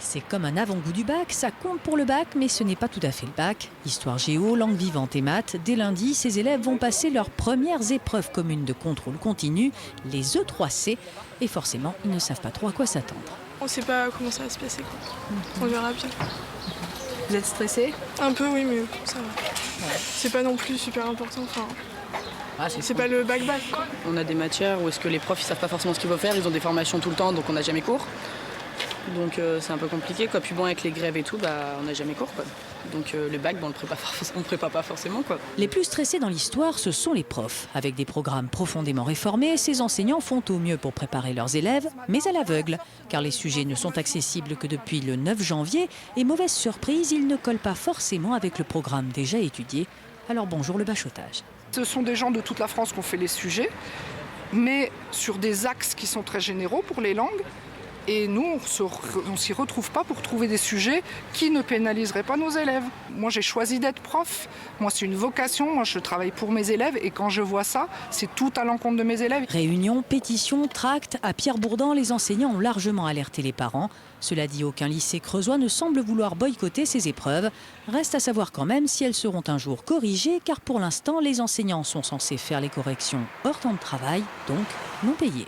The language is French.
C'est comme un avant-goût du bac, ça compte pour le bac, mais ce n'est pas tout à fait le bac. Histoire géo, langue vivante et maths, dès lundi, ces élèves vont passer leurs premières épreuves communes de contrôle continu, les E3C, et forcément, ils ne savent pas trop à quoi s'attendre. On ne sait pas comment ça va se passer, quoi. On verra bien. Vous êtes stressé? Un peu, oui, mais ça va. Ouais. C'est pas non plus super important, enfin... c'est pas le bac-bac, quoi. On a des matières où est-ce que les profs ils savent pas forcément ce qu'il faut faire, ils ont des formations tout le temps, donc on n'a jamais cours. Donc c'est un peu compliqué, quoi. Puis bon, avec les grèves et tout, on n'a jamais cours, quoi. Donc le bac, on le prépare pas forcément, quoi. Les plus stressés dans l'histoire, ce sont les profs. Avec des programmes profondément réformés, ces enseignants font au mieux pour préparer leurs élèves, mais à l'aveugle. Car les sujets ne sont accessibles que depuis le 9 janvier. Et mauvaise surprise, ils ne collent pas forcément avec le programme déjà étudié. Alors bonjour le bachotage. Ce sont des gens de toute la France qui ont fait les sujets, mais sur des axes qui sont très généraux pour les langues. Et nous, on ne s'y retrouve pas pour trouver des sujets qui ne pénaliseraient pas nos élèves. Moi, j'ai choisi d'être prof. Moi, c'est une vocation. Moi, je travaille pour mes élèves. Et quand je vois ça, c'est tout à l'encontre de mes élèves. Réunions, pétitions, tracts. À Pierre-Bourdan, les enseignants ont largement alerté les parents. Cela dit, aucun lycée creusois ne semble vouloir boycotter ces épreuves. Reste à savoir quand même si elles seront un jour corrigées, car pour l'instant, les enseignants sont censés faire les corrections hors temps de travail, donc non payées.